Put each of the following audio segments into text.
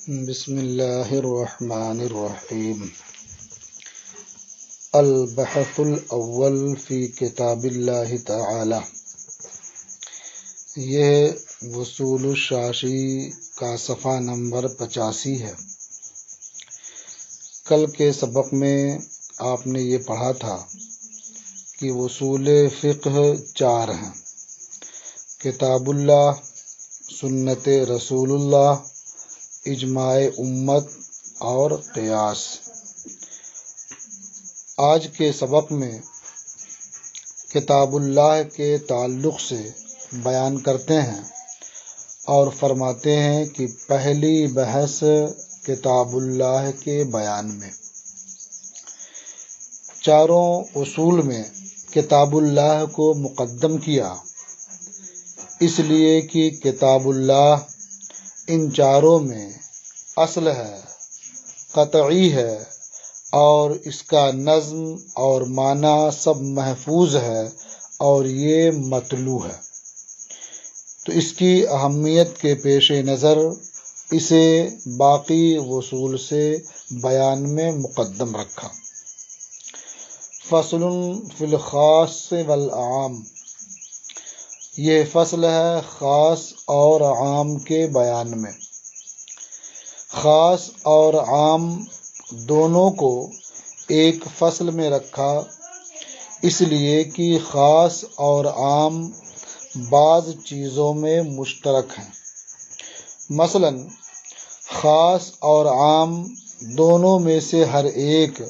بسم اللہ الرحمن الرحیم۔ البحث الاول فی کتاب اللہ تعالی، یہ وصول الشاشی کا صفحہ نمبر 85 ہے۔ کل کے سبق میں آپ نے یہ پڑھا تھا کہ وصول فقہ 4 ہیں: کتاب اللہ، سنت رسول اللہ، اجماع امت اور قیاس۔ آج کے سبق میں کتاب اللہ کے تعلق سے بیان کرتے ہیں اور فرماتے ہیں کہ پہلی بحث کتاب اللہ کے بیان میں، چاروں اصول میں کتاب اللہ کو مقدم کیا، اس لیے کہ کتاب اللہ ان چاروں میں اصل ہے، قطعی ہے، اور اس کا نظم اور معنی سب محفوظ ہے اور یہ مطلوع ہے، تو اس کی اہمیت کے پیش نظر اسے باقی اصول سے بیان میں مقدم رکھا۔ فصل فی الخاص والعام، یہ فصل ہے خاص اور عام کے بیان میں۔ خاص اور عام دونوں کو ایک فصل میں رکھا، اس لیے کہ خاص اور عام بعض چیزوں میں مشترک ہیں۔ مثلا خاص اور عام دونوں میں سے ہر ایک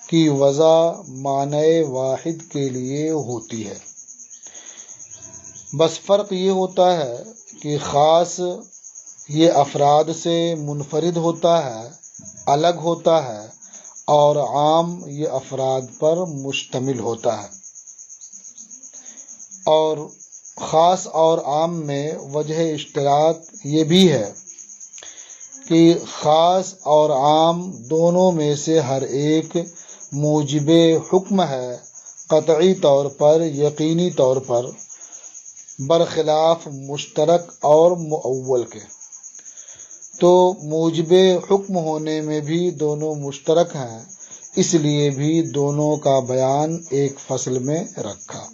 کی وضع معنی واحد کے لیے ہوتی ہے، بس فرق یہ ہوتا ہے کہ خاص یہ افراد سے منفرد ہوتا ہے، الگ ہوتا ہے، اور عام یہ افراد پر مشتمل ہوتا ہے۔ اور خاص اور عام میں وجہ اشتراک یہ بھی ہے کہ خاص اور عام دونوں میں سے ہر ایک موجب حکم ہے، قطعی طور پر، یقینی طور پر، برخلاف مشترک اور مؤول کے۔ تو موجب حکم ہونے میں بھی دونوں مشترک ہیں، اس لیے بھی دونوں کا بیان ایک فصل میں رکھا۔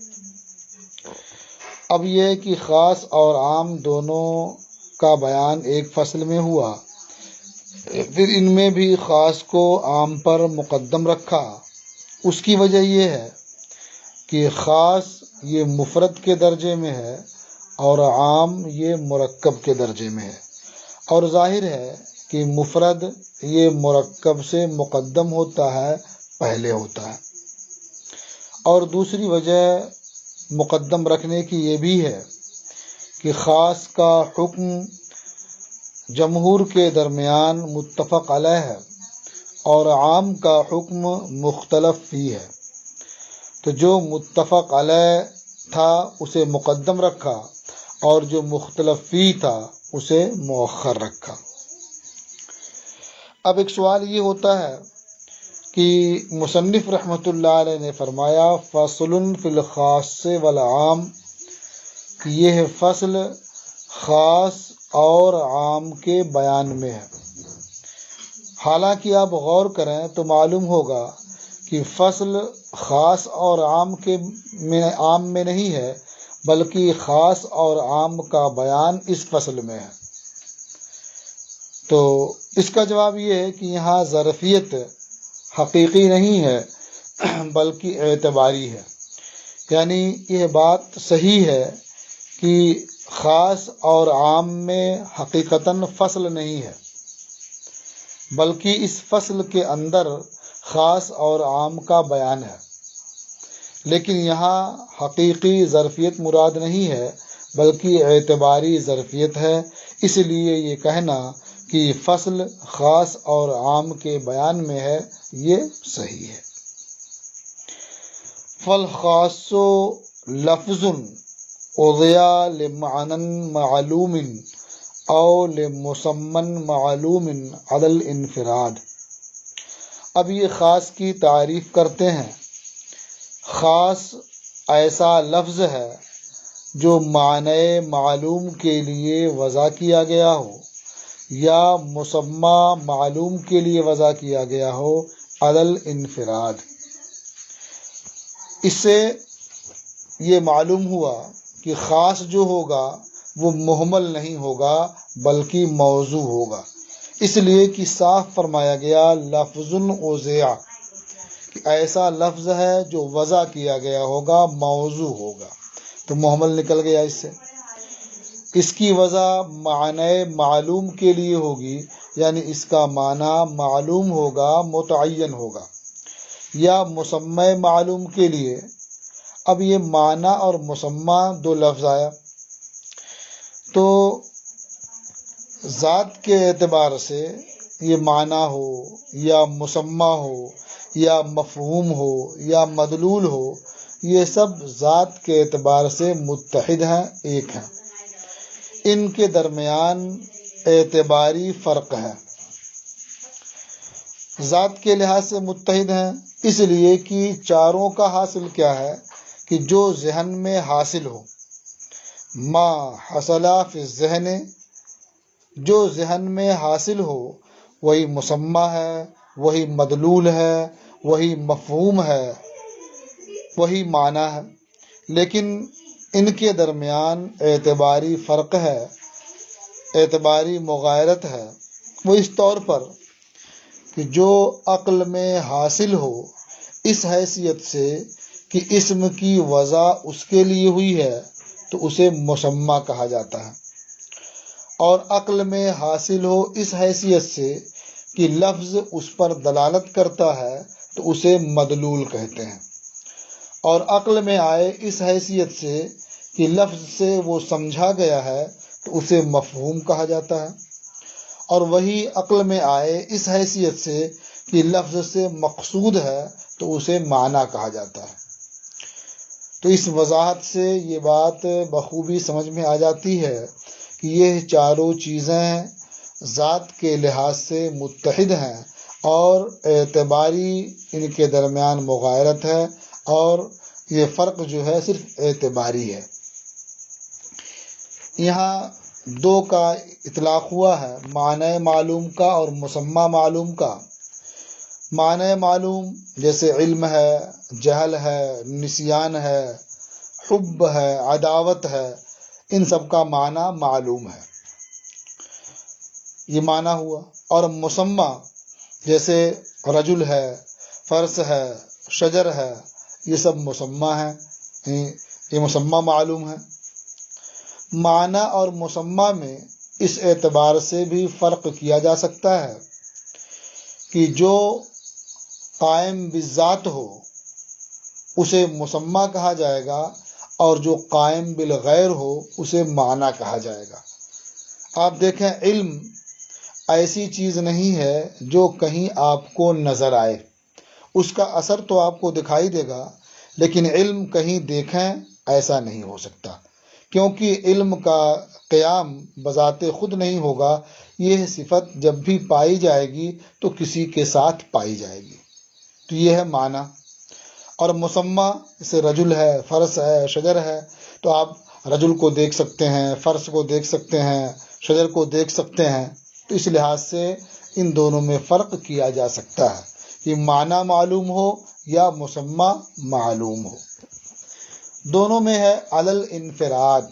اب یہ کہ خاص اور عام دونوں کا بیان ایک فصل میں ہوا، پھر ان میں بھی خاص کو عام پر مقدم رکھا۔ اس کی وجہ یہ ہے کہ خاص یہ مفرد کے درجے میں ہے اور عام یہ مرکب کے درجے میں ہے، اور ظاہر ہے کہ مفرد یہ مرکب سے مقدم ہوتا ہے، پہلے ہوتا ہے۔ اور دوسری وجہ مقدم رکھنے کی یہ بھی ہے کہ خاص کا حکم جمہور کے درمیان متفق علیہ ہے اور عام کا حکم مختلف فی ہے، تو جو متفق علیہ تھا اسے مقدم رکھا اور جو مختلف فی تھا اسے مؤخر رکھا۔ اب ایک سوال یہ ہوتا ہے کہ مصنف رحمۃ اللہ علیہ نے فرمایا فصل فی الخاص والعام، کہ یہ فصل خاص اور عام کے بیان میں ہے۔ حالانکہ آپ غور کریں تو معلوم ہوگا کہ فصل خاص اور عام میں نہیں ہے، بلکہ خاص اور عام کا بیان اس فصل میں ہے۔ تو اس کا جواب یہ ہے کہ یہاں ظرفیت حقیقی نہیں ہے بلکہ اعتباری ہے، یعنی یہ بات صحیح ہے کہ خاص اور عام میں حقیقتاً فصل نہیں ہے، بلکہ اس فصل کے اندر خاص اور عام کا بیان ہے، لیکن یہاں حقیقی ظرفیت مراد نہیں ہے بلکہ اعتباری ظرفیت ہے، اس لیے یہ کہنا کہ فصل خاص اور عام کے بیان میں ہے یہ صحیح ہے۔ فَالْخَاصُّ لَفْظٌ أُضِيَ لِمَعْنًى مَعْلُومٍ أَوْ لِمُسَمًّى مَعْلُومٍ عَلَى الْانْفِرَادِ۔ اب یہ خاص کی تعریف کرتے ہیں۔ خاص ایسا لفظ ہے جو معنی معلوم کے لیے وضع کیا گیا ہو یا مسمى معلوم کے لیے وضع کیا گیا ہو علی الانفراد۔ اس سے یہ معلوم ہوا کہ خاص جو ہوگا وہ مہمل نہیں ہوگا بلکہ موضوع ہوگا، اس لیے کہ صاف فرمایا گیا لفظ وضع، کہ ایسا لفظ ہے جو وضع کیا گیا ہوگا، موضوع ہوگا، تو مہمل نکل گیا اس سے۔ اس کی وضع معنی معلوم کے لیے ہوگی، یعنی اس کا معنی معلوم ہوگا، متعین ہوگا، یا مسمى معلوم کے لیے۔ اب یہ معنی اور مسمى دو لفظ آیا، تو ذات کے اعتبار سے یہ معنی ہو یا مسمى ہو یا مفہوم ہو یا مدلول ہو، یہ سب ذات کے اعتبار سے متحد ہیں، ایک ہیں، ان کے درمیان اعتباری فرق ہے۔ ذات کے لحاظ سے متحد ہیں اس لیے کہ چاروں کا حاصل کیا ہے کہ جو ذہن میں حاصل ہو، ما حصل فی الذہن، جو ذہن میں حاصل ہو وہی مسمى ہے، وہی مدلول ہے، وہی مفہوم ہے، وہی معنی ہے، لیکن ان کے درمیان اعتباری فرق ہے، اعتباری مغایرت ہے۔ وہ اس طور پر کہ جو عقل میں حاصل ہو اس حیثیت سے کہ اسم کی وضع اس کے لیے ہوئی ہے تو اسے مسمى کہا جاتا ہے، اور عقل میں حاصل ہو اس حیثیت سے کہ لفظ اس پر دلالت کرتا ہے تو اسے مدلول کہتے ہیں، اور عقل میں آئے اس حیثیت سے کہ لفظ سے وہ سمجھا گیا ہے تو اسے مفہوم کہا جاتا ہے، اور وہی عقل میں آئے اس حیثیت سے کہ لفظ سے مقصود ہے تو اسے معنی کہا جاتا ہے۔ تو اس وضاحت سے یہ بات بخوبی سمجھ میں آ جاتی ہے کہ یہ چاروں چیزیں ذات کے لحاظ سے متحد ہیں اور اعتباری ان کے درمیان مغایرت ہے، اور یہ فرق جو ہے صرف اعتباری ہے۔ یہاں دو کا اطلاق ہوا ہے، معنی معلوم کا اور مسمى معلوم کا۔ معنی معلوم جیسے علم ہے، جہل ہے، نسیان ہے، حب ہے، عداوت ہے، ان سب کا معنی معلوم ہے، یہ معنی ہوا۔ اور مسمى جیسے رجل ہے، فرس ہے، شجر ہے، یہ سب مسمى ہیں، یہ مسمى معلوم ہے۔ معنی اور مسمى میں اس اعتبار سے بھی فرق کیا جا سکتا ہے کہ جو قائم بالذات ہو اسے مسمى کہا جائے گا، اور جو قائم بالغیر ہو اسے معنی کہا جائے گا۔ آپ دیکھیں، علم ایسی چیز نہیں ہے جو کہیں آپ کو نظر آئے، اس کا اثر تو آپ کو دکھائی دے گا، لیکن علم کہیں دیکھیں ایسا نہیں ہو سکتا، کیونکہ علم کا قیام بذات خود نہیں ہوگا، یہ صفت جب بھی پائی جائے گی تو کسی کے ساتھ پائی جائے گی، تو یہ ہے معنی۔ اور مسمى جیسے رجل ہے، فرس ہے، شجر ہے، تو آپ رجل کو دیکھ سکتے ہیں، فرس کو دیکھ سکتے ہیں، شجر کو دیکھ سکتے ہیں، تو اس لحاظ سے ان دونوں میں فرق کیا جا سکتا ہے کہ معنی معلوم ہو یا مسمى معلوم ہو۔ دونوں میں ہے علی الانفراد،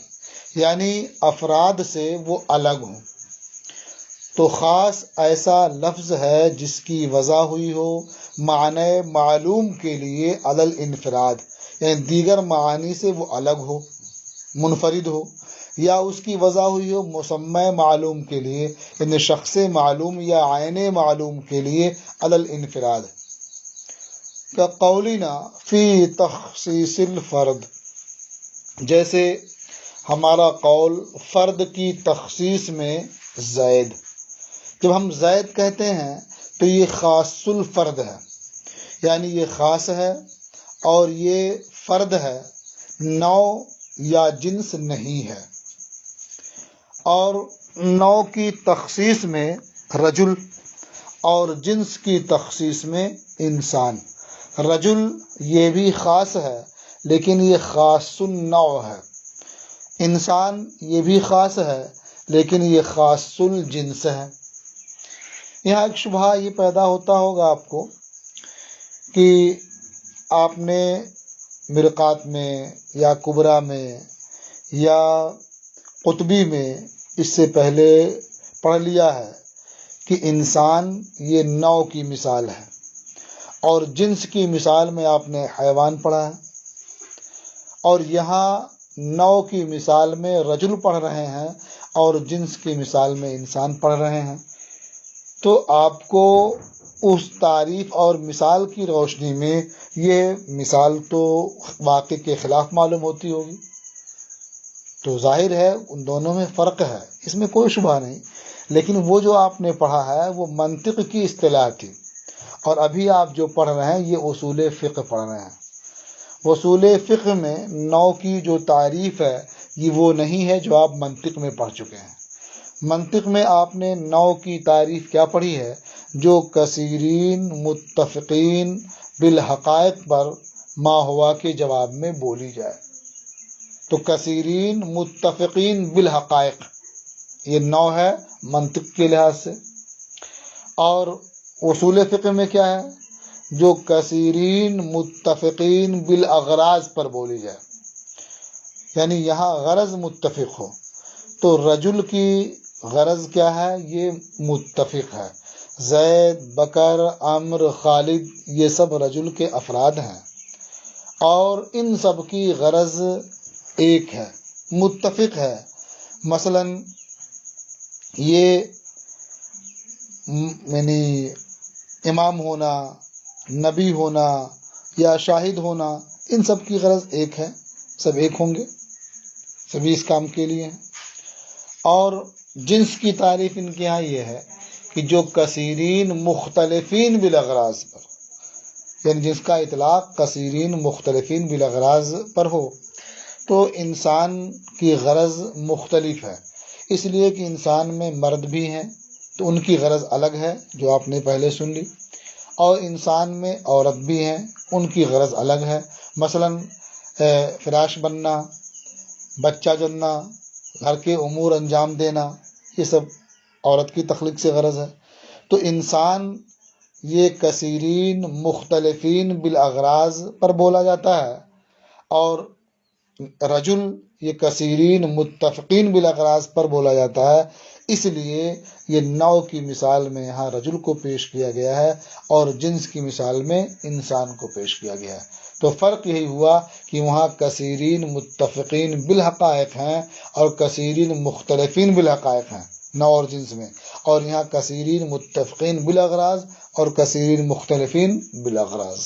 یعنی افراد سے وہ الگ ہوں۔ تو خاص ایسا لفظ ہے جس کی وضع ہوئی ہو معنی معلوم کے لیے علی الانفراد، یعنی دیگر معانی سے وہ الگ ہو، منفرد ہو، یا اس کی وضع ہوئی ہو مسمى معلوم کے لیے، یعنی شخص معلوم یا عین معلوم کے لیے علی الانفراد۔ کا قولنا فی تخصیص الفرد، جیسے ہمارا قول فرد کی تخصیص میں زید، جب ہم زید کہتے ہیں تو یہ خاص الفرد ہے، یعنی یہ خاص ہے اور یہ فرد ہے، نوع یا جنس نہیں ہے۔ اور نوع کی تخصیص میں رجل اور جنس کی تخصیص میں انسان۔ رجل یہ بھی خاص ہے لیکن یہ خاص النوع ہے، انسان یہ بھی خاص ہے لیکن یہ خاص الجنس ہے۔ یہاں ایک شبہ یہ پیدا ہوتا ہوگا آپ کو کہ آپ نے مرقات میں یا کبریٰ میں یا قطبی میں اس سے پہلے پڑھ لیا ہے کہ انسان یہ نوع کی مثال ہے، اور جنس کی مثال میں آپ نے حیوان پڑھا ہے، اور یہاں نوع کی مثال میں رجل پڑھ رہے ہیں اور جنس کی مثال میں انسان پڑھ رہے ہیں، تو آپ کو اس تعریف اور مثال کی روشنی میں یہ مثال تو واقع کے خلاف معلوم ہوتی ہوگی۔ تو ظاہر ہے ان دونوں میں فرق ہے، اس میں کوئی شبہ نہیں، لیکن وہ جو آپ نے پڑھا ہے وہ منطق کی اصطلاح تھی، اور ابھی آپ جو پڑھ رہے ہیں یہ اصول فقہ پڑھ رہے ہیں۔ اصول فقہ میں نوع کی جو تعریف ہے یہ وہ نہیں ہے جو آپ منطق میں پڑھ چکے ہیں۔ منطق میں آپ نے نوع کی تعریف کیا پڑھی ہے؟ جو کثیرین متفقین بالحقائق پر ما ہوا کے جواب میں بولی جائے۔ تو کثیرین متفقین بالحقائق یہ نوع ہے منطق کے لحاظ سے، اور اصول فقہ میں کیا ہے؟ جو کثیرین متفقین بالاغراض پر بولی جائے، یعنی یہاں غرض متفق ہو۔ تو رجل کی غرض کیا ہے؟ یہ متفق ہے۔ زید، بکر، عمر، خالد یہ سب رجل کے افراد ہیں، اور ان سب کی غرض ایک ہے، متفق ہے۔ مثلا یہ یعنی امام ہونا، نبی ہونا یا شاہد ہونا، ان سب کی غرض ایک ہے، سب ایک ہوں گے، سبھی اس کام کے لیے ہیں۔ اور جنس کی تعریف ان کے یہاں یہ ہے کہ جو کثیرین مختلفین بالاغراض پر، یعنی جس کا اطلاق کثیرین مختلفین بالاغراض پر ہو، تو انسان کی غرض مختلف ہے، اس لیے کہ انسان میں مرد بھی ہیں تو ان کی غرض الگ ہے جو آپ نے پہلے سن لی، اور انسان میں عورت بھی ہیں ان کی غرض الگ ہے، مثلا فراش بننا، بچہ جننا، گھر کے امور انجام دینا، یہ سب عورت کی تخلیق سے غرض ہے۔ تو انسان یہ کثیرین مختلفین بالاغراض پر بولا جاتا ہے، اور رجل یہ کثیرین متفقین بالاغراض پر بولا جاتا ہے، اس لیے یہ نوع کی مثال میں یہاں رجل کو پیش کیا گیا ہے اور جنس کی مثال میں انسان کو پیش کیا گیا ہے۔ تو فرق یہی ہوا کہ وہاں کثیرین متفقین بالحقائق ہیں اور کثیرین مختلفین بالحقائق ہیں نوع اور جنس میں، اور یہاں کثیرین متفقین بالاغراض اور کثیرین مختلفین بالاغراض۔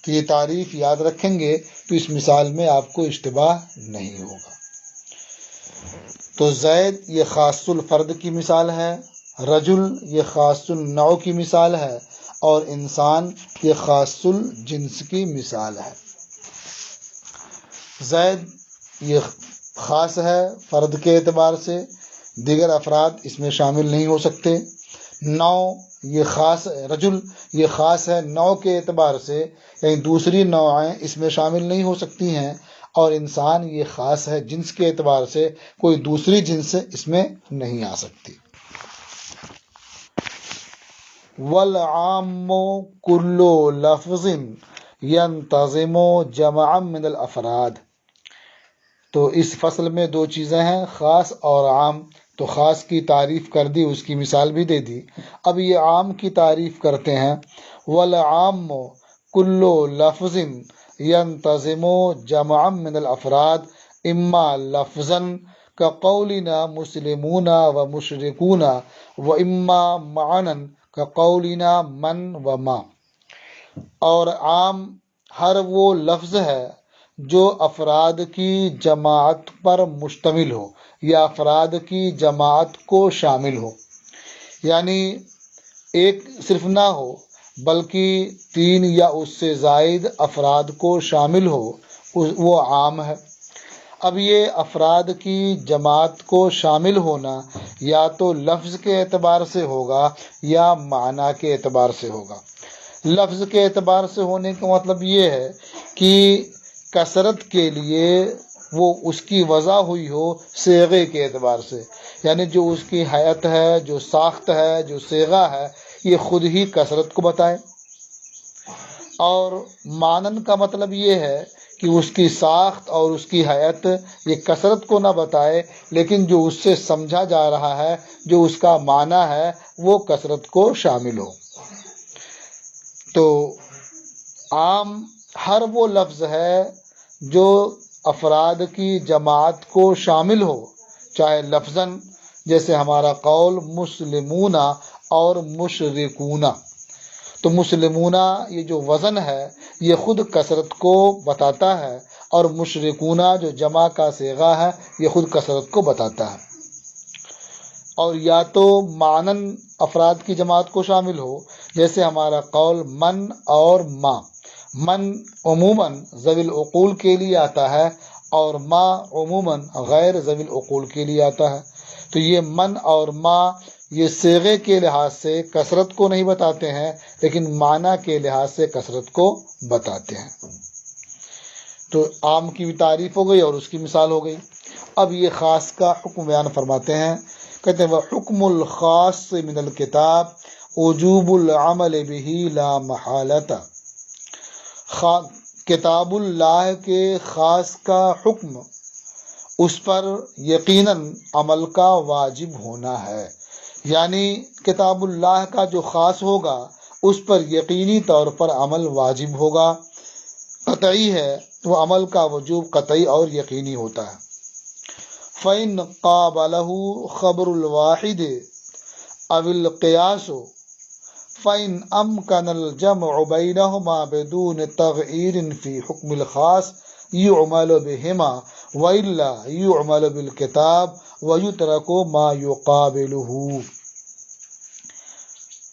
تو یہ تعریف یاد رکھیں گے تو اس مثال میں آپ کو اشتباہ نہیں ہوگا۔ تو زید یہ خاص الفرد کی مثال ہے، رجل یہ خاص النوع کی مثال ہے، اور انسان یہ خاص الجنس کی مثال ہے۔ زید یہ خاص ہے فرد کے اعتبار سے، دیگر افراد اس میں شامل نہیں ہو سکتے۔ نوع یہ خاص، رجل یہ خاص ہے نوع کے اعتبار سے، یعنی دوسری نوعیں اس میں شامل نہیں ہو سکتی ہیں، اور انسان یہ خاص ہے جنس کے اعتبار سے، کوئی دوسری جنس اس میں نہیں آ سکتی۔ والعام کل لفظ ينتظم جمعا من الافراد۔ تو اس فصل میں دو چیزیں ہیں، خاص اور عام۔ تو خاص کی تعریف کر دی، اس کی مثال بھی دے دی، اب یہ عام کی تعریف کرتے ہیں۔ والعام کل لفظ ينتظم جمعا من الافراد اما لفظا كقولنا مسلمون ومشركون واما معنا كقولنا من وما۔ اور عام ہر وہ لفظ ہے جو افراد کی جماعت پر مشتمل ہو یا افراد کی جماعت کو شامل ہو، یعنی ایک صرف نہ ہو بلکہ 3 یا اس سے زائد افراد کو شامل ہو، وہ عام ہے۔ اب یہ افراد کی جماعت کو شامل ہونا یا تو لفظ کے اعتبار سے ہوگا یا معنی کے اعتبار سے ہوگا۔ لفظ کے اعتبار سے ہونے کا مطلب یہ ہے کہ کثرت کے لیے وہ اس کی وضع ہوئی ہو صیغے کے اعتبار سے، یعنی جو اس کی حیت ہے، جو ساخت ہے، جو صیغہ ہے، یہ خود ہی کثرت کو بتائے۔ اور مانن کا مطلب یہ ہے کہ اس کی ساخت اور اس کی حیت یہ کثرت کو نہ بتائے، لیکن جو اس سے سمجھا جا رہا ہے، جو اس کا معنی ہے، وہ کثرت کو شامل ہو۔ تو عام ہر وہ لفظ ہے جو افراد کی جماعت کو شامل ہو، چاہے لفظاً جیسے ہمارا قول مسلمون اور مشرکون۔ تو مسلمون یہ جو وزن ہے یہ خود کثرت کو بتاتا ہے، اور مشرکون جو جمع کا صیغہ ہے یہ خود کثرت کو بتاتا ہے۔ اور یا تو معنن افراد کی جماعت کو شامل ہو، جیسے ہمارا قول من اور ما۔ من عموماً ذوی العقول کے لیے آتا ہے، اور ما عموماً غیر ذوی العقول کے لیے آتا ہے۔ تو یہ من اور ما یہ صیغے کے لحاظ سے کثرت کو نہیں بتاتے ہیں، لیکن معنی کے لحاظ سے کثرت کو بتاتے ہیں۔ تو عام کی بھی تعریف ہو گئی اور اس کی مثال ہو گئی۔ اب یہ خاص کا حکم بیان فرماتے ہیں، کہتے ہیں وَحُکْمُ الْخَاصِ مِنَ الْكِتَابِ وُجُوبُ الْعَمَلِ بِهِ لَا مَحَالَةَ۔ کتاب اللہ کے خاص کا حکم، اس پر یقیناً عمل کا واجب ہونا ہے۔ یعنی کتاب اللہ کا جو خاص ہوگا اس پر یقینی طور پر عمل واجب ہوگا، قطعی ہے، وہ عمل کا وجوب قطعی اور یقینی ہوتا ہے۔ فَإِنْ قَابَلَهُ خَبْرُ الْوَاحِدِ أَوِ الْقِيَاسُ فَإِنْ أَمْكَنَ الْجَمْعُ بَيْنَهُمَا بِدُونِ تَغْيِيرٍ فِي حُكْمِ الْخَاصِ يُعْمَلُ بِهِمَا وَإِلَّا يُعْمَلُ بِالْكِتَابِ وَيُتْرَكُ مَا يُقَابِلُهُ۔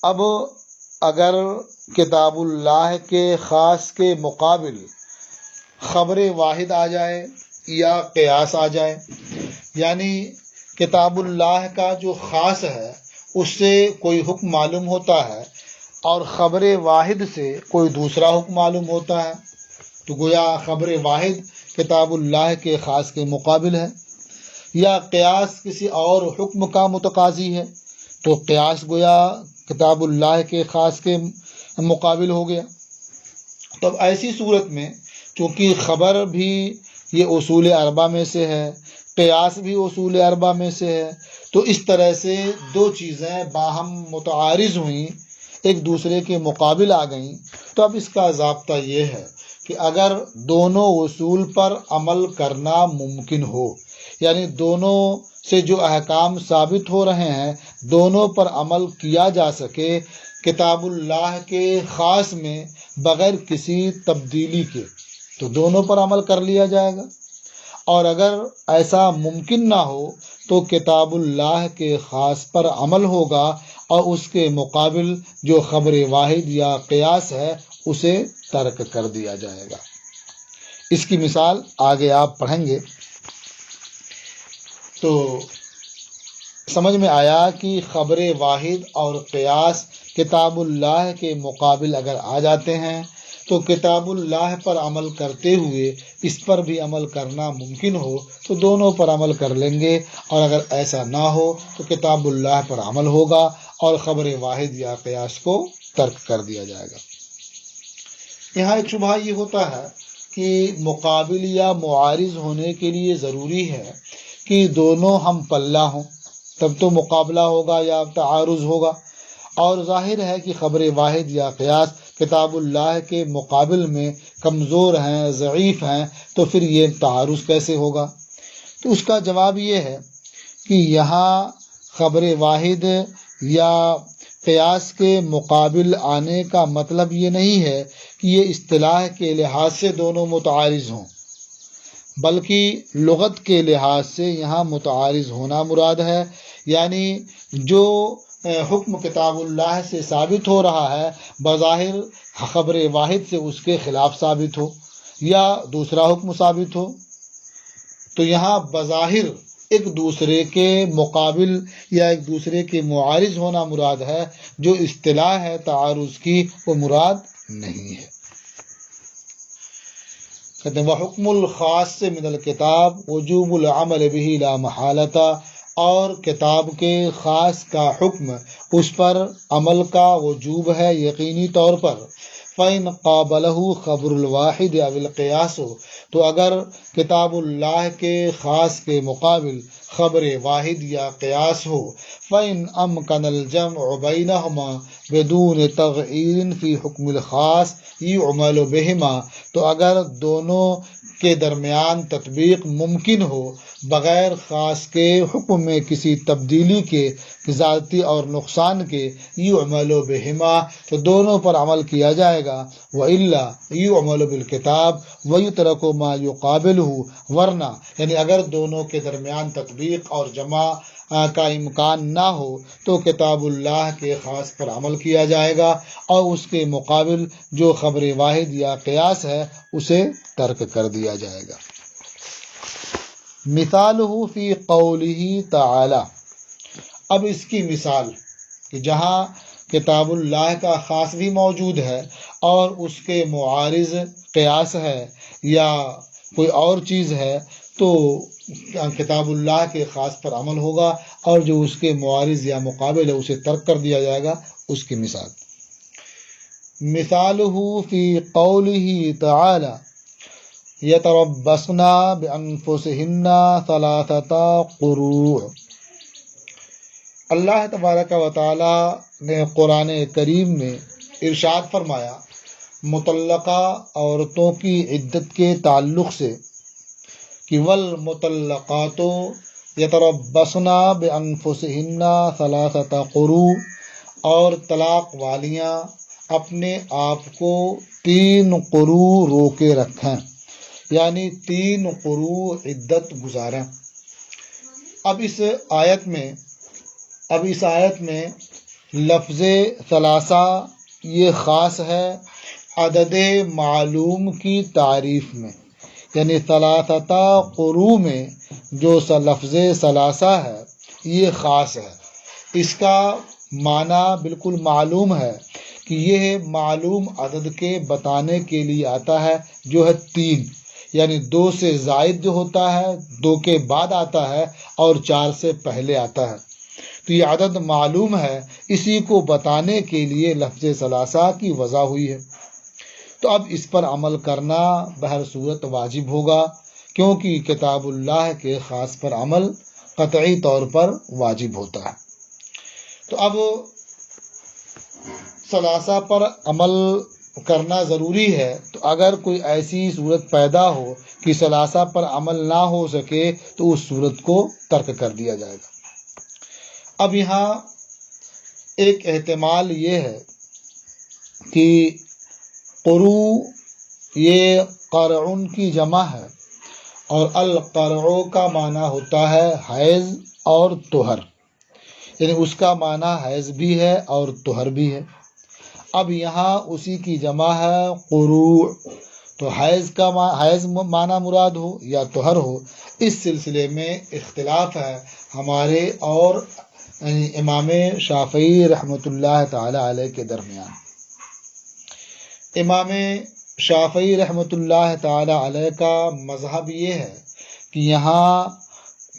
اب اگر کتاب اللہ کے خاص کے مقابل خبر واحد آ جائے یا قیاس آ جائے، یعنی کتاب اللہ کا جو خاص ہے اس سے کوئی حکم معلوم ہوتا ہے اور خبر واحد سے کوئی دوسرا حکم معلوم ہوتا ہے، تو گویا خبر واحد کتاب اللہ کے خاص کے مقابل ہے، یا قیاس کسی اور حکم کا متقاضی ہے تو قیاس گویا کتاب اللہ کے خاص کے مقابل ہو گیا۔ تو اب ایسی صورت میں چونکہ خبر بھی یہ اصول اربع میں سے ہے، قیاس بھی اصول اربع میں سے ہے، تو اس طرح سے دو چیزیں باہم متعارض ہوئیں، ایک دوسرے کے مقابل آ گئیں، تو اب اس کا ضابطہ یہ ہے کہ اگر دونوں اصول پر عمل کرنا ممکن ہو، یعنی دونوں سے جو احکام ثابت ہو رہے ہیں دونوں پر عمل کیا جا سکے کتاب اللہ کے خاص میں بغیر کسی تبدیلی کے، تو دونوں پر عمل کر لیا جائے گا۔ اور اگر ایسا ممکن نہ ہو تو کتاب اللہ کے خاص پر عمل ہوگا، اور اس کے مقابل جو خبر واحد یا قیاس ہے اسے ترک کر دیا جائے گا۔ اس کی مثال آگے آپ پڑھیں گے تو سمجھ میں آیا کہ خبر واحد اور قیاس کتاب اللہ کے مقابل اگر آ جاتے ہیں تو کتاب اللہ پر عمل کرتے ہوئے اس پر بھی عمل کرنا ممکن ہو تو دونوں پر عمل کر لیں گے، اور اگر ایسا نہ ہو تو کتاب اللہ پر عمل ہوگا اور خبر واحد یا قیاس کو ترک کر دیا جائے گا۔ یہاں ایک شبہہ یہ ہوتا ہے کہ مقابل یا معارض ہونے کے لیے ضروری ہے کہ دونوں ہم پلہ ہوں، تب تو مقابلہ ہوگا یا تعارض ہوگا، اور ظاہر ہے کہ خبر واحد یا قیاس کتاب اللہ کے مقابل میں کمزور ہیں، ضعیف ہیں، تو پھر یہ تعارض کیسے ہوگا؟ تو اس کا جواب یہ ہے کہ یہاں خبر واحد یا قیاس کے مقابل آنے کا مطلب یہ نہیں ہے کہ یہ اصطلاح کے لحاظ سے دونوں متعارض ہوں، بلکہ لغت کے لحاظ سے یہاں متعارض ہونا مراد ہے، یعنی جو حکم کتاب اللہ سے ثابت ہو رہا ہے بظاہر خبر واحد سے اس کے خلاف ثابت ہو یا دوسرا حکم ثابت ہو، تو یہاں بظاہر ایک دوسرے کے مقابل یا ایک دوسرے کے معارض ہونا مراد ہے، جو اصطلاح ہے تعارض کی وہ مراد نہیں ہے۔ کہتے ہیں وَحُکْمُ الْخَاصِ مِنَ الْكِتَابِ وُجُوبُ الْعَمَلِ بِهِ لَا مَحَالَةَ اور کتاب کے خاص کا حکم اس پر عمل کا وجوب ہے یقینی طور پر۔ فَإِنْ قَابَلَهُ خَبْرُ الْوَاحِدِ أَوِ الْقِيَاسُ، تو اگر کتاب اللہ کے خاص کے مقابل خبر واحد یا قیاس ہو، فَإِنْ أَمْكَنَ الْجَمْعُ بَيْنَهُمَا بِدُونِ تَغْيِيرٍ فِي حُكْمِ الْخَاصِ يُعْمَلُ بِهِمَا، تو اگر دونوں کے درمیان تطبیق ممکن ہو بغیر خاص کے حکم میں کسی تبدیلی کے، زیادتی اور نقصان کے، یعمل بہما، تو دونوں پر عمل کیا جائے گا، وَإِلَّا یعمل بالکتاب وَيُتْرَكُ مَا يُقَابِلُهُ، ورنہ یعنی اگر دونوں کے درمیان تطبیق اور جمع کا امکان نہ ہو تو کتاب اللہ کے خاص پر عمل کیا جائے گا اور اس کے مقابل جو خبر واحد یا قیاس ہے اسے ترک کر دیا جائے گا۔ مثالہ فی قولہ تعالی، اب اس کی مثال کہ جہاں کتاب اللہ کا خاص بھی موجود ہے اور اس کے معارض قیاس ہے یا کوئی اور چیز ہے تو کتاب اللہ کے خاص پر عمل ہوگا اور جو اس کے معارض یا مقابل ہے اسے ترک کر دیا جائے گا۔ اس کی مثال مثالہ فی قولہ تعالی یتربصن بانفسہن ثلاثۃ قروء، اللہ تبارک و تعالی نے قرآن کریم میں ارشاد فرمایا مطلقہ عورتوں کی عدت کے تعلق سے کہ والمطلقات یتربصن بانفسہن ثلاثۃ قروء، اور طلاق والیاں اپنے آپ کو 3 قروء روکے رکھیں، یعنی 3 قروء عدت گزاریں۔ اب اس آیت میں لفظ ثلاثہ یہ خاص ہے عدد معلوم کی تعریف میں، یعنی ثلاثۃ قروء میں جو لفظ ثلاثہ ہے یہ خاص ہے، اس کا معنی بالکل معلوم ہے کہ یہ معلوم عدد کے بتانے کے لیے آتا ہے جو ہے 3، یعنی 2 سے زائد جو ہوتا ہے 2 کے بعد آتا ہے اور 4 سے پہلے آتا ہے، تو یہ عدد معلوم ہے، اسی کو بتانے کے لیے لفظ ثلاثہ کی وضع ہوئی ہے۔ تو اب اس پر عمل کرنا بہر صورت واجب ہوگا کیونکہ کتاب اللہ کے خاص پر عمل قطعی طور پر واجب ہوتا ہے۔ تو اب ثلاثہ پر عمل کرنا ضروری ہے، تو اگر کوئی ایسی صورت پیدا ہو کہ ثلاثہ پر عمل نہ ہو سکے تو اس صورت کو ترک کر دیا جائے گا۔ اب یہاں ایک احتمال یہ ہے کہ قروء یہ قرعن کی جمع ہے اور القرع کا معنی ہوتا ہے حیض اور طہر، یعنی اس کا معنی حیض بھی ہے اور طہر بھی ہے۔ اب یہاں اسی کی جمع ہے قروء، تو حیض معنی مراد ہو یا طہر ہو، اس سلسلے میں اختلاف ہے ہمارے اور امام شافعی رحمۃ اللہ تعالی علیہ کے درمیان۔ امام شافعی رحمۃ اللہ تعالی علیہ کا مذہب یہ ہے کہ یہاں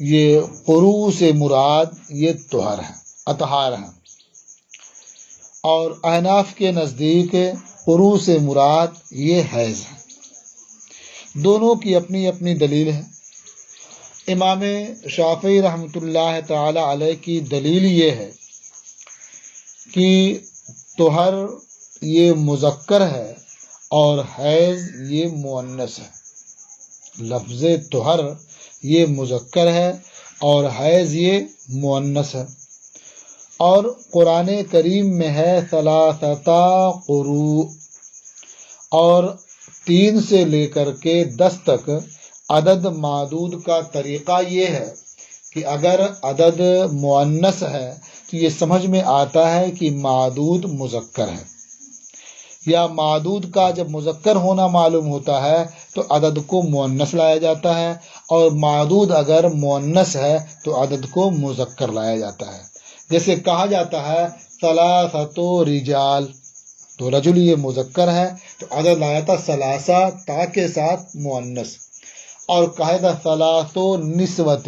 یہ قروء سے مراد یہ طہر ہیں، اطہار ہیں، اور احناف کے نزدیک قروء سے مراد یہ حیض ہے۔ دونوں کی اپنی اپنی دلیل ہے۔ امام شافعی رحمۃ اللہ تعالی علیہ کی دلیل یہ ہے کہ طہر یہ مذکر ہے اور حیض یہ مؤنث ہے۔ لفظ طہر یہ مذکر ہے اور حیض یہ مؤنث ہے، اور قرآن کریم میں ہے ثلاثۃ قروء، اور 3 سے لے کر کے 10 تک عدد معدود کا طریقہ یہ ہے کہ اگر عدد مؤنث ہے تو یہ سمجھ میں آتا ہے کہ معدود مذکر ہے، یا معدود کا جب مذکر ہونا معلوم ہوتا ہے تو عدد کو مؤنث لایا جاتا ہے، اور معدود اگر مؤنث ہے تو عدد کو مذکر لایا جاتا ہے۔ جیسے کہا جاتا ہے ثلاثۃ رجال، تو رجل یہ مذکر ہے تو عدد لایا تھا ثلاثہ تا کے ساتھ مؤنث، اور کہا تھا ثلاث نسوۃ،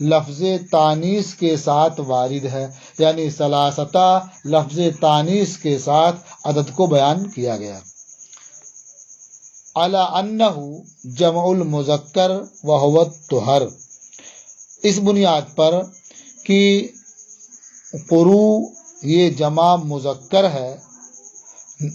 لفظ تانیث کے ساتھ وارد ہے، یعنی ثلاثتا لفظ تانیث کے ساتھ عدد کو بیان کیا گیا۔ علی انہ جمع المذکر وہو الطہر، اس بنیاد پر کہ قرو یہ جمع مذکر ہے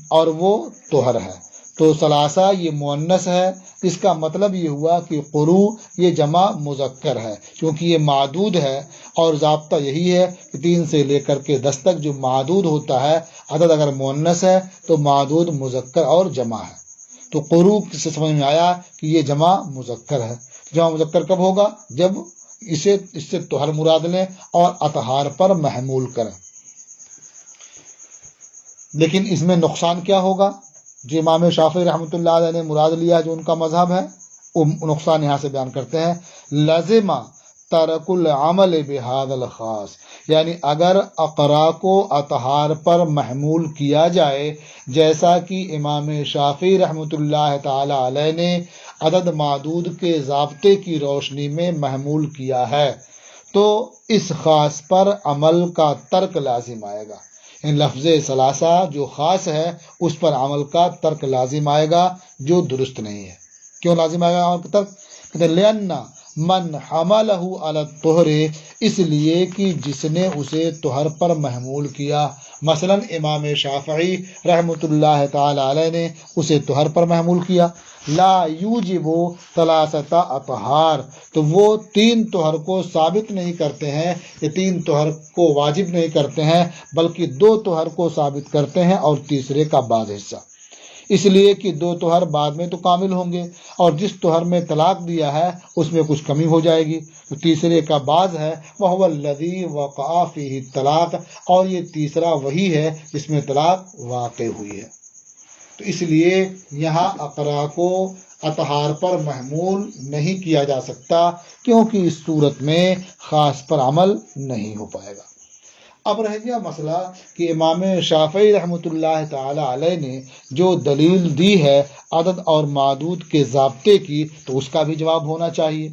اور وہ طہر ہے، تو ثلاثہ یہ مؤنث ہے، اس کا مطلب یہ ہوا کہ قرو یہ جمع مذکر ہے، کیونکہ یہ معدود ہے اور ضابطہ یہی ہے کہ 3 سے لے کر کے 10 تک جو معدود ہوتا ہے، عدد اگر مؤنث ہے تو معدود مذکر اور جمع ہے۔ تو قرو سے سمجھ میں آیا کہ یہ جمع مذکر ہے۔ جمع مذکر کب ہوگا؟ جب اس سے طہر مراد لیں اور اطہار پر محمول کریں۔ لیکن اس میں نقصان کیا ہوگا؟ جو امام شافعی رحمۃ اللہ علیہ نے مراد لیا، جو ان کا مذہب ہے، وہ نقصان یہاں سے بیان کرتے ہیں، لازمہ ترک العمل بہذا الخاص، یعنی اگر اقرا کو اطہار پر محمول کیا جائے جیسا کہ امام شافعی رحمۃ اللہ تعالی علیہ نے عدد معدود کے ضابطے کی روشنی میں محمول کیا ہے، تو اس خاص پر عمل کا ترک لازم آئے گا۔ ان لفظ ثلاثہ جو خاص ہے اس پر عمل کا ترک لازم آئے گا، جو درست نہیں ہے۔ کیوں لازم آئے گا عمل کا ترک؟ لأن من حملہ علی الطہر، اس لیے کہ جس نے اسے طہر پر محمول کیا، مثلا امام شافعی رحمۃ اللہ تعالی علیہ نے اسے طہر پر محمول کیا، لا یوجب ثلاثۃ اطہار، تو وہ 3 طہر کو ثابت نہیں کرتے ہیں، یہ 3 طہر کو واجب نہیں کرتے ہیں، بلکہ 2 طہر کو ثابت کرتے ہیں اور تیسرے کا بعض حصہ، اس لیے کہ 2 طہر بعد میں تو کامل ہوں گے، اور جس طہر میں طلاق دیا ہے اس میں کچھ کمی ہو جائے گی، تو تیسرے کا بعض ہے، وَهُوَ الَّذِي وَقَعَ فِيهِ الطلاق، اور یہ تیسرا وہی ہے جس میں طلاق واقع ہوئی ہے۔ تو اس لیے یہاں اقرا کو اطہار پر محمول نہیں کیا جا سکتا، کیونکہ اس صورت میں خاص پر عمل نہیں ہو پائے گا۔ اب رہ گیا مسئلہ کہ امام شافعی رحمۃ اللہ تعالی علیہ نے جو دلیل دی ہے عدد اور معدود کے ضابطے کی، تو اس کا بھی جواب ہونا چاہیے۔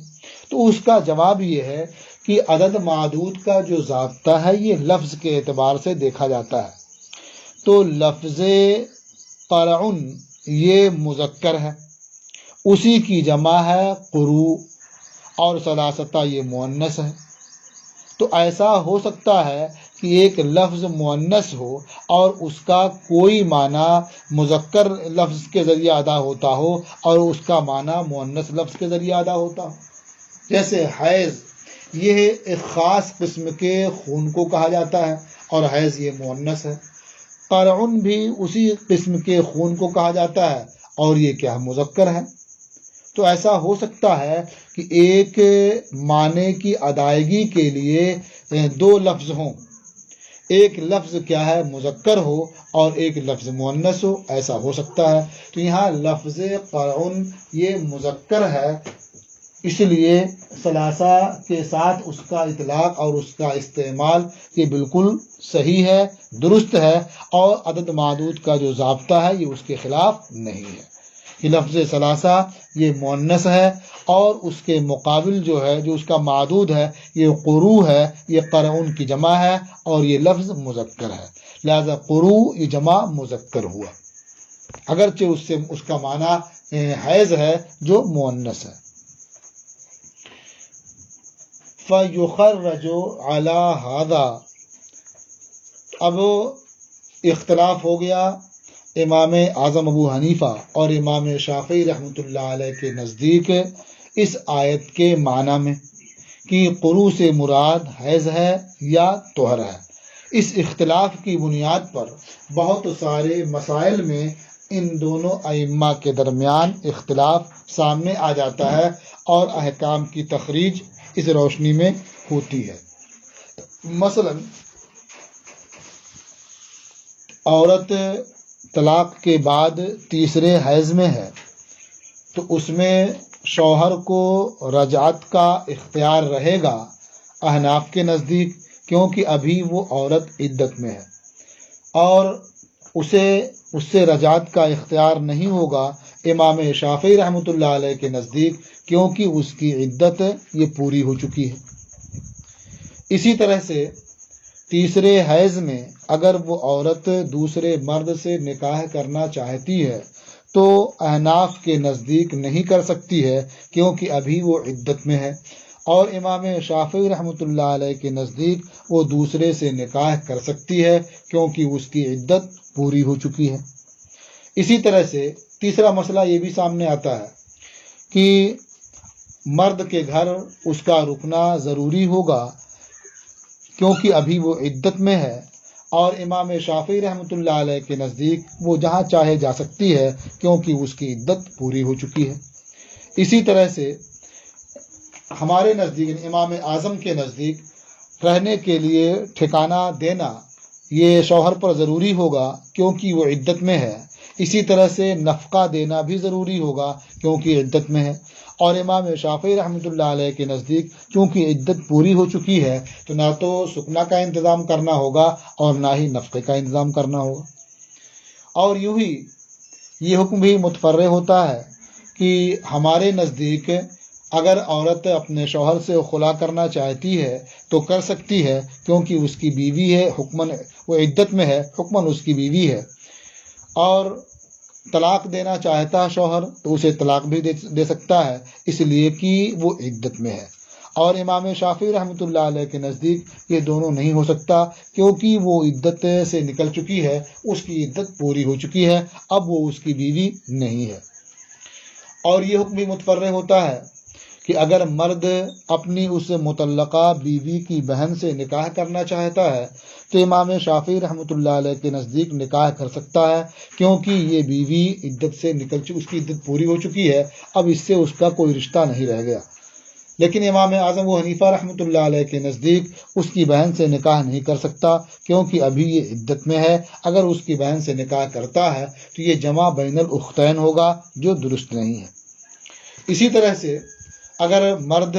تو اس کا جواب یہ ہے کہ عدد معدود کا جو ضابطہ ہے یہ لفظ کے اعتبار سے دیکھا جاتا ہے، تو لفظ قرعن یہ مذکر ہے، اسی کی جمع ہے قرو، اور ثلاثہ یہ مؤنث ہے۔ تو ایسا ہو سکتا ہے کہ ایک لفظ مؤنث ہو اور اس کا کوئی معنی مذکر لفظ کے ذریعے ادا ہوتا ہو اور اس کا معنی مؤنث لفظ کے ذریعے ادا ہوتا ہو، جیسے حیض، یہ ایک خاص قسم کے خون کو کہا جاتا ہے اور حیض یہ مؤنث ہے۔ قرعن بھی اسی قسم کے خون کو کہا جاتا ہے اور یہ کیا مذکر ہے۔ تو ایسا ہو سکتا ہے کہ ایک معنی کی ادائیگی کے لیے 2 لفظ ہوں، ایک لفظ کیا ہے مذکر ہو اور ایک لفظ مؤنث ہو، ایسا ہو سکتا ہے۔ تو یہاں لفظ قرعن یہ مذکر ہے، اس لیے ثلاثہ کے ساتھ اس کا اطلاق اور اس کا استعمال یہ بالکل صحیح ہے، درست ہے، اور عدد معدود کا جو ضابطہ ہے یہ اس کے خلاف نہیں ہے۔ یہ لفظ ثلاثہ یہ مؤنث ہے اور اس کے مقابل جو ہے جو اس کا معدود ہے یہ قرو ہے، یہ قرعن کی جمع ہے اور یہ لفظ مذکر ہے، لہذا قرو یہ جمع مذکر ہوا، اگرچہ اس کا معنی حیض ہے جو مؤنث ہے۔ فَيُخَرَّجُ عَلَى هَذَا، اب اختلاف ہو گیا امام اعظم ابو حنیفہ اور امام شافعی رحمۃ اللہ علیہ کے نزدیک اس آیت کے معنی میں کہ قرو سے مراد حیض ہے یا طہر ہے۔ اس اختلاف کی بنیاد پر بہت سارے مسائل میں ان دونوں ائمہ کے درمیان اختلاف سامنے آ جاتا ہے اور احکام کی تخریج اس روشنی میں ہوتی ہے۔ مثلا عورت طلاق کے بعد تیسرے حیض میں ہے تو اس میں شوہر کو رجعت کا اختیار رہے گا احناف کے نزدیک، کیونکہ ابھی وہ عورت عدت میں ہے، اور اس سے رجعت کا اختیار نہیں ہوگا امام شافعی رحمۃ اللہ علیہ کے نزدیک، کیونکہ اس کی عدت یہ پوری ہو چکی ہے۔ اسی طرح سے تیسرے حیض میں اگر وہ عورت دوسرے مرد سے نکاح کرنا چاہتی ہے تو احناف کے نزدیک نہیں کر سکتی ہے کیونکہ ابھی وہ عدت میں ہے، اور امام شافعی رحمۃ اللہ علیہ کے نزدیک وہ دوسرے سے نکاح کر سکتی ہے کیونکہ اس کی عدت پوری ہو چکی ہے۔ اسی طرح سے تیسرا مسئلہ یہ بھی سامنے آتا ہے کہ مرد کے گھر اس کا رکنا ضروری ہوگا کیونکہ ابھی وہ عدت میں ہے، اور امام شافعی رحمۃ اللہ علیہ کے نزدیک وہ جہاں چاہے جا سکتی ہے کیونکہ اس کی عدت پوری ہو چکی ہے۔ اسی طرح سے ہمارے نزدیک امام اعظم کے نزدیک رہنے کے لیے ٹھکانہ دینا یہ شوہر پر ضروری ہوگا کیونکہ وہ عدت میں ہے۔ اسی طرح سے نفقہ دینا بھی ضروری ہوگا کیونکہ عدت میں ہے، اور امام شافعی رحمۃ اللہ علیہ کے نزدیک چونکہ عدت پوری ہو چکی ہے تو نہ تو سکنا کا انتظام کرنا ہوگا اور نہ ہی نفقے کا انتظام کرنا ہوگا۔ اور یوں ہی یہ حکم بھی متفرع ہوتا ہے کہ ہمارے نزدیک اگر عورت اپنے شوہر سے خلا کرنا چاہتی ہے تو کر سکتی ہے کیونکہ اس کی بیوی ہے، حکماً وہ عدت میں ہے، حکماً اس کی بیوی ہے، اور طلاق دینا چاہتا ہے شوہر تو اسے طلاق بھی دے سکتا ہے اس لیے کہ وہ عدت میں ہے۔ اور امام شافعی رحمۃ اللہ علیہ کے نزدیک یہ دونوں نہیں ہو سکتا کیونکہ وہ عدت سے نکل چکی ہے، اس کی عدت پوری ہو چکی ہے، اب وہ اس کی بیوی نہیں ہے۔ اور یہ حکم بھی متفرع ہوتا ہے کہ اگر مرد اپنی اس مطلقہ بیوی کی بہن سے نکاح کرنا چاہتا ہے تو امام شافعی رحمۃ اللہ علیہ کے نزدیک نکاح کر سکتا ہے کیونکہ یہ بیوی عدت سے نکل چکی، اس کی عدت پوری ہو چکی ہے، اب اس سے اس کا کوئی رشتہ نہیں رہ گیا۔ لیکن امام اعظم و حنیفہ رحمۃ اللہ علیہ کے نزدیک اس کی بہن سے نکاح نہیں کر سکتا کیونکہ ابھی یہ عدت میں ہے، اگر اس کی بہن سے نکاح کرتا ہے تو یہ جمع بین الاختین ہوگا جو درست نہیں ہے۔ اسی طرح سے اگر مرد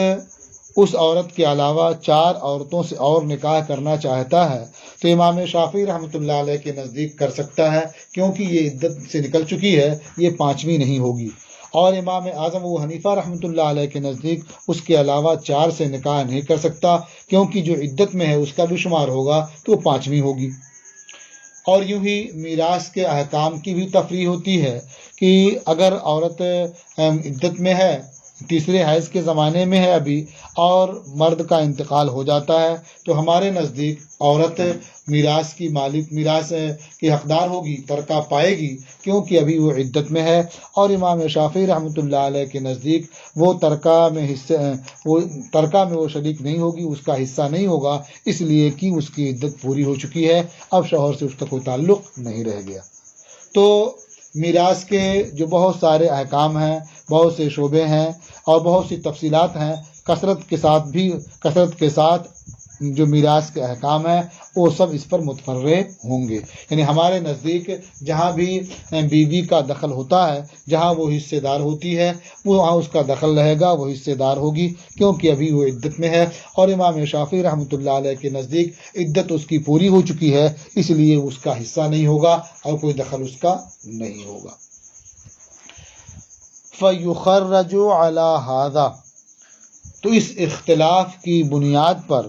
اس عورت کے علاوہ 4 عورتوں سے اور نکاح کرنا چاہتا ہے تو امام شافعی رحمۃ اللہ علیہ کے نزدیک کر سکتا ہے کیونکہ یہ عدت سے نکل چکی ہے، یہ 5ویں نہیں ہوگی، اور امام اعظم و حنیفہ رحمۃ اللہ علیہ کے نزدیک اس کے علاوہ 4 سے نکاح نہیں کر سکتا کیونکہ جو عدت میں ہے اس کا بھی شمار ہوگا تو 5ویں ہوگی۔ اور یوں ہی میراث کے احکام کی بھی تفریح ہوتی ہے کہ اگر عورت عدت میں ہے، تیسرے حیض کے زمانے میں ہے ابھی، اور مرد کا انتقال ہو جاتا ہے تو ہمارے نزدیک عورت میراث کی حقدار ہوگی، ترکہ پائے گی کیونکہ ابھی وہ عدت میں ہے، اور امام شافعی رحمۃ اللہ علیہ کے نزدیک وہ ترکہ میں وہ شریک نہیں ہوگی، اس کا حصہ نہیں ہوگا، اس لیے کہ اس کی عدت پوری ہو چکی ہے، اب شوہر سے اس کا کوئی تعلق نہیں رہ گیا۔ تو میراث کے جو بہت سارے احکام ہیں، بہت سے شعبے ہیں اور بہت سی تفصیلات ہیں، کثرت کے ساتھ جو میراث کے احکام ہیں وہ سب اس پر متفرع ہوں گے۔ یعنی ہمارے نزدیک جہاں بھی بیوی کا دخل ہوتا ہے، جہاں وہ حصے دار ہوتی ہے، وہاں اس کا دخل رہے گا، وہ حصے دار ہوگی کیونکہ ابھی وہ عدت میں ہے، اور امام شافعی رحمۃ اللہ علیہ کے نزدیک عدت اس کی پوری ہو چکی ہے، اس لیے اس کا حصہ نہیں ہوگا اور کوئی دخل اس کا نہیں ہوگا۔ فَيُخَرَّجُ عَلَى هَذَا، تو اس اختلاف کی بنیاد پر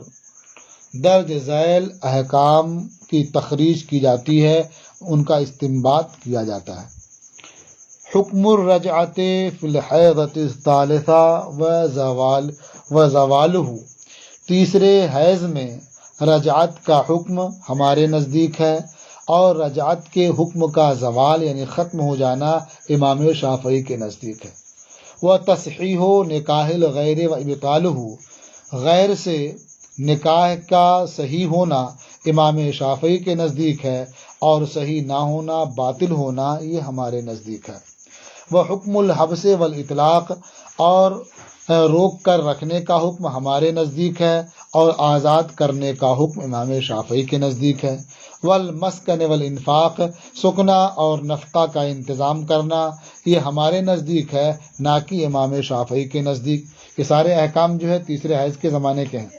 درج ذیل احکام کی تخریج کی جاتی ہے، ان کا استنباط کیا جاتا ہے۔ حکم الرجعۃ فی الحیضۃ الثالثہ وزوالہ، تیسرے حیض میں رجعت کا حکم ہمارے نزدیک ہے، اور رجعت کے حکم کا زوال یعنی ختم ہو جانا امام شافعی کے نزدیک ہے۔ وتصحیح نکاح الغیر وابطالہ، غیر سے نکاح کا صحیح ہونا امام شافعی کے نزدیک ہے، اور صحیح نہ ہونا، باطل ہونا، یہ ہمارے نزدیک ہے۔ وحکم الحبس والاطلاق، اور روک کر رکھنے کا حکم ہمارے نزدیک ہے، اور آزاد کرنے کا حکم امام شافعی کے نزدیک ہے۔ والمسکن والانفاق، سکنا اور نفقہ کا انتظام کرنا، یہ ہمارے نزدیک ہے، نہ کہ امام شافعی کے نزدیک۔ یہ سارے احکام جو ہے تیسرے حیض کے زمانے کے ہیں۔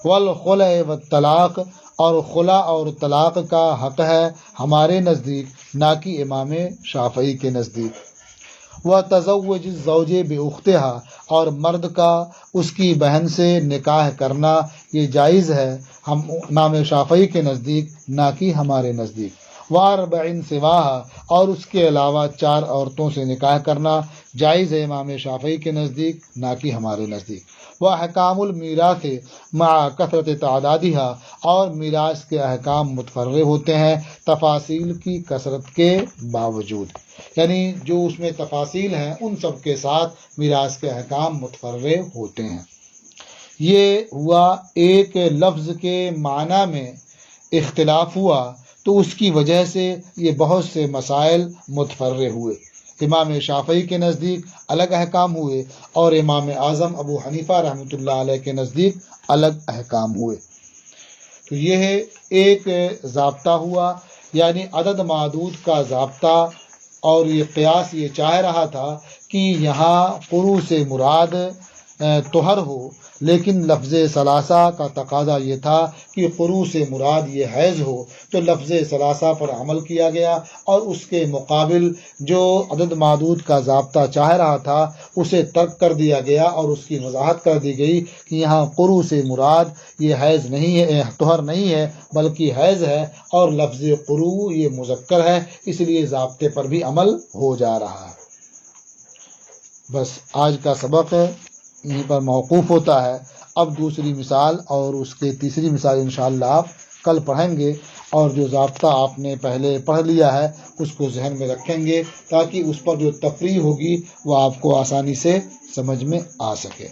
والخلع والطلاق، اور خلع اور طلاق کا حق ہے ہمارے نزدیک، نہ کہ امام شافعی کے نزدیک۔ وتزوج الزوج باختها، اور مرد کا اس کی بہن سے نکاح کرنا یہ جائز ہے، ہم امام شافعی کے نزدیک، نہ کہ ہمارے نزدیک۔ واربع سواها، اور اس کے علاوہ 4 عورتوں سے نکاح کرنا جائز ہے امام شافعی کے نزدیک، نہ کہ ہمارے نزدیک۔ وأحکام المیراث مع کثرت تعدادها، اور میراث کے احکام متفرع ہوتے ہیں تفاصیل کی کثرت کے باوجود، یعنی جو اس میں تفاصیل ہیں ان سب کے ساتھ میراث کے احکام متفرع ہوتے ہیں۔ یہ ہوا ایک لفظ کے معنی میں اختلاف ہوا تو اس کی وجہ سے یہ بہت سے مسائل متفرع ہوئے۔ امام شافعی کے نزدیک الگ احکام ہوئے اور امام اعظم ابو حنیفہ رحمۃ اللہ علیہ کے نزدیک الگ احکام ہوئے۔ تو یہ ایک ضابطہ ہوا، یعنی عدد معدود کا ضابطہ، اور یہ قیاس یہ چاہ رہا تھا کہ یہاں قروء سے مراد طہر ہو، لیکن لفظ ثلاثہ کا تقاضا یہ تھا کہ قروء سے مراد یہ حیض ہو، تو لفظ ثلاثہ پر عمل کیا گیا، اور اس کے مقابل جو عدد معدود کا ضابطہ چاہ رہا تھا اسے ترک کر دیا گیا، اور اس کی وضاحت کر دی گئی کہ یہاں قروء سے مراد یہ حیض نہیں ہے، طہر نہیں ہے، بلکہ حیض ہے، اور لفظ قروء یہ مذکر ہے، اس لیے ضابطے پر بھی عمل ہو جا رہا ہے۔ بس آج کا سبق یہیں پر موقوف ہوتا ہے۔ اب دوسری مثال اور اس کے تیسری مثال انشاءاللہ آپ کل پڑھیں گے، اور جو ضابطہ آپ نے پہلے پڑھ لیا ہے اس کو ذہن میں رکھیں گے تاکہ اس پر جو تفریح ہوگی وہ آپ کو آسانی سے سمجھ میں آ سکے۔